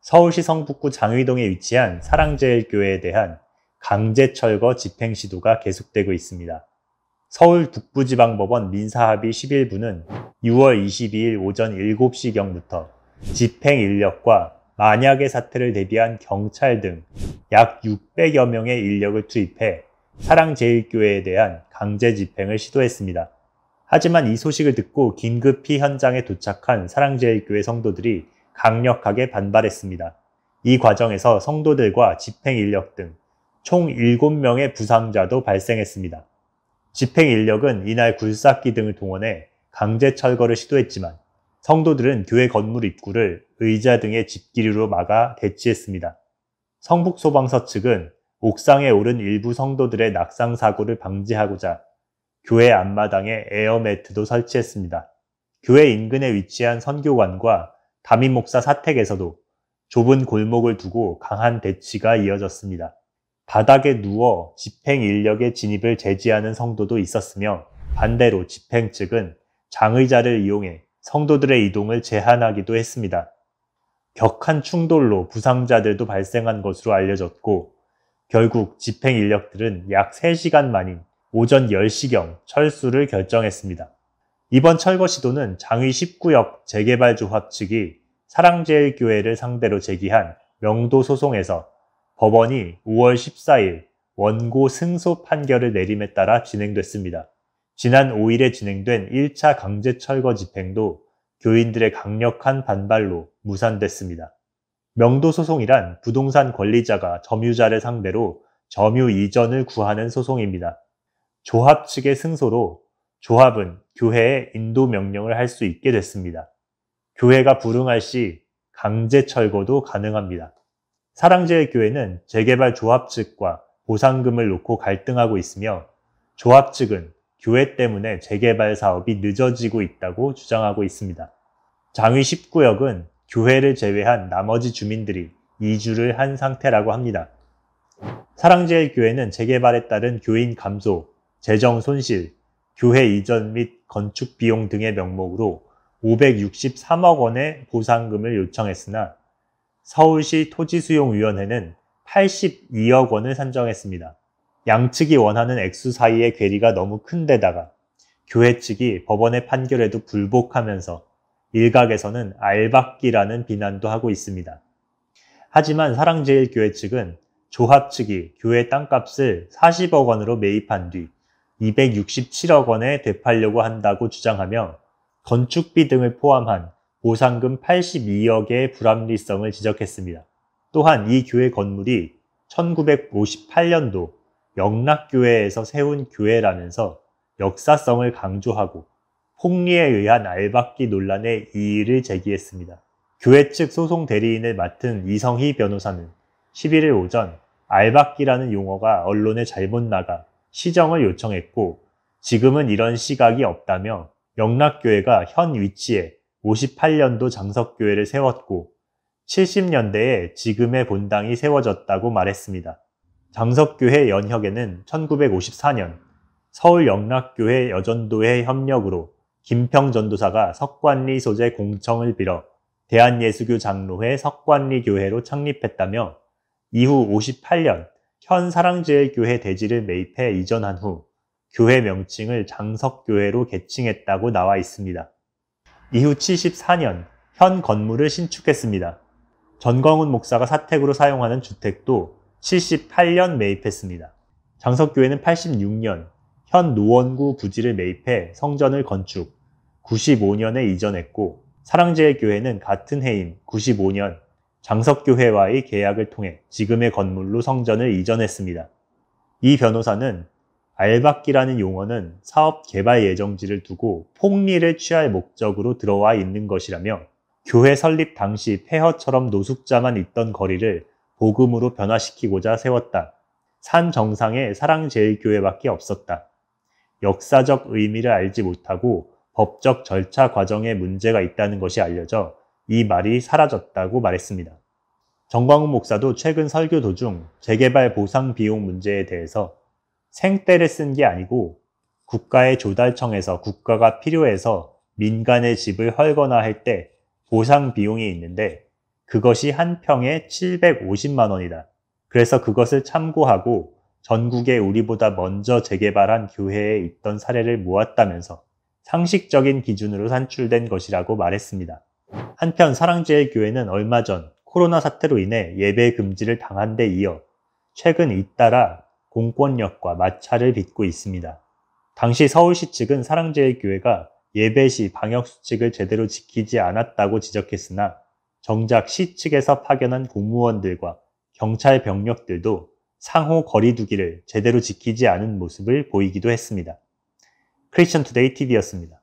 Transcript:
서울시 성북구 장의동에 위치한 사랑제일교회에 대한 강제 철거 집행 시도가 계속되고 있습니다. 서울 북부지방법원 민사합의 11부는 6월 22일 오전 7시경부터 집행 인력과 만약의 사태를 대비한 경찰 등 약 600여 명의 인력을 투입해 사랑제일교회에 대한 강제 집행을 시도했습니다. 하지만 이 소식을 듣고 긴급히 현장에 도착한 사랑제일교회 성도들이 강력하게 반발했습니다. 이 과정에서 성도들과 집행 인력 등 총 7명의 부상자도 발생했습니다. 집행 인력은 이날 굴삭기 등을 동원해 강제 철거를 시도했지만 성도들은 교회 건물 입구를 의자 등의 집기류로 막아 대치했습니다. 성북소방서 측은 옥상에 오른 일부 성도들의 낙상 사고를 방지하고자 교회 앞마당에 에어매트도 설치했습니다. 교회 인근에 위치한 선교관과 담임 목사 사택에서도 좁은 골목을 두고 강한 대치가 이어졌습니다. 바닥에 누워 집행 인력의 진입을 제지하는 성도도 있었으며 반대로 집행 측은 장의자를 이용해 성도들의 이동을 제한하기도 했습니다. 격한 충돌로 부상자들도 발생한 것으로 알려졌고 결국 집행 인력들은 약 3시간 만인 오전 10시경 철수를 결정했습니다. 이번 철거 시도는 장의 19역 재개발조합 측이 사랑제일교회를 상대로 제기한 명도 소송에서 법원이 5월 14일 원고 승소 판결을 내림에 따라 진행됐습니다. 지난 5일에 진행된 1차 강제 철거 집행도 교인들의 강력한 반발로 무산됐습니다. 명도 소송이란 부동산 권리자가 점유자를 상대로 점유 이전을 구하는 소송입니다. 조합 측의 승소로 조합은 교회에 인도 명령을 할 수 있게 됐습니다. 교회가 불응할 시 강제 철거도 가능합니다. 사랑제일교회는 재개발 조합 측과 보상금을 놓고 갈등하고 있으며 조합 측은 교회 때문에 재개발 사업이 늦어지고 있다고 주장하고 있습니다. 장의 19역은 교회를 제외한 나머지 주민들이 이주를 한 상태라고 합니다. 사랑제일교회는 재개발에 따른 교인 감소, 재정 손실, 교회 이전 및 건축 비용 등의 명목으로 563억 원의 보상금을 요청했으나 서울시 토지수용위원회는 82억 원을 산정했습니다. 양측이 원하는 액수 사이의 괴리가 너무 큰 데다가 교회 측이 법원의 판결에도 불복하면서 일각에서는 알박기라는 비난도 하고 있습니다. 하지만 사랑제일교회 측은 조합 측이 교회 땅값을 40억 원으로 매입한 뒤 267억 원에 되팔려고 한다고 주장하며 건축비 등을 포함한 보상금 82억의 불합리성을 지적했습니다. 또한 이 교회 건물이 1958년도 영락교회에서 세운 교회라면서 역사성을 강조하고 폭리에 의한 알박기 논란의 이의를 제기했습니다. 교회 측 소송 대리인을 맡은 이성희 변호사는 11일 오전 알박기라는 용어가 언론에 잘못 나가 시정을 요청했고 지금은 이런 시각이 없다며 영락교회가 현 위치에 58년도 장석교회를 세웠고 70년대에 지금의 본당이 세워졌다고 말했습니다. 장석교회 연혁에는 1954년 서울 영락교회 여전도회 협력으로 김평 전도사가 석관리 소재 공청을 빌어 대한예수교 장로회 석관리교회로 창립했다며 이후 58년 현 사랑제일교회 대지를 매입해 이전한 후 교회 명칭을 장석교회로 개칭했다고 나와 있습니다. 이후 74년 현 건물을 신축했습니다. 전광훈 목사가 사택으로 사용하는 주택도 78년 매입했습니다. 장석교회는 86년 현 노원구 부지를 매입해 성전을 건축, 95년에 이전했고 사랑제일교회는 같은 해인 95년 장석교회와의 계약을 통해 지금의 건물로 성전을 이전했습니다. 이 변호사는 알박기라는 용어는 사업 개발 예정지를 두고 폭리를 취할 목적으로 들어와 있는 것이라며 교회 설립 당시 폐허처럼 노숙자만 있던 거리를 복음으로 변화시키고자 세웠다. 산 정상에 사랑제일교회밖에 없었다. 역사적 의미를 알지 못하고 법적 절차 과정에 문제가 있다는 것이 알려져 이 말이 사라졌다고 말했습니다. 전광훈 목사도 최근 설교 도중 재개발 보상 비용 문제에 대해서 생떼를 쓴 게 아니고 국가의 조달청에서 국가가 필요해서 민간의 집을 헐거나 할 때 보상 비용이 있는데 그것이 한 평에 750만 원이다. 그래서 그것을 참고하고 전국에 우리보다 먼저 재개발한 교회에 있던 사례를 모았다면서 상식적인 기준으로 산출된 것이라고 말했습니다. 한편 사랑제일교회는 얼마 전 코로나 사태로 인해 예배 금지를 당한 데 이어 최근 잇따라 공권력과 마찰을 빚고 있습니다. 당시 서울시 측은 사랑제일교회가 예배 시 방역수칙을 제대로 지키지 않았다고 지적했으나 정작 시 측에서 파견한 공무원들과 경찰 병력들도 상호 거리두기를 제대로 지키지 않은 모습을 보이기도 했습니다. 크리스천투데이 TV였습니다.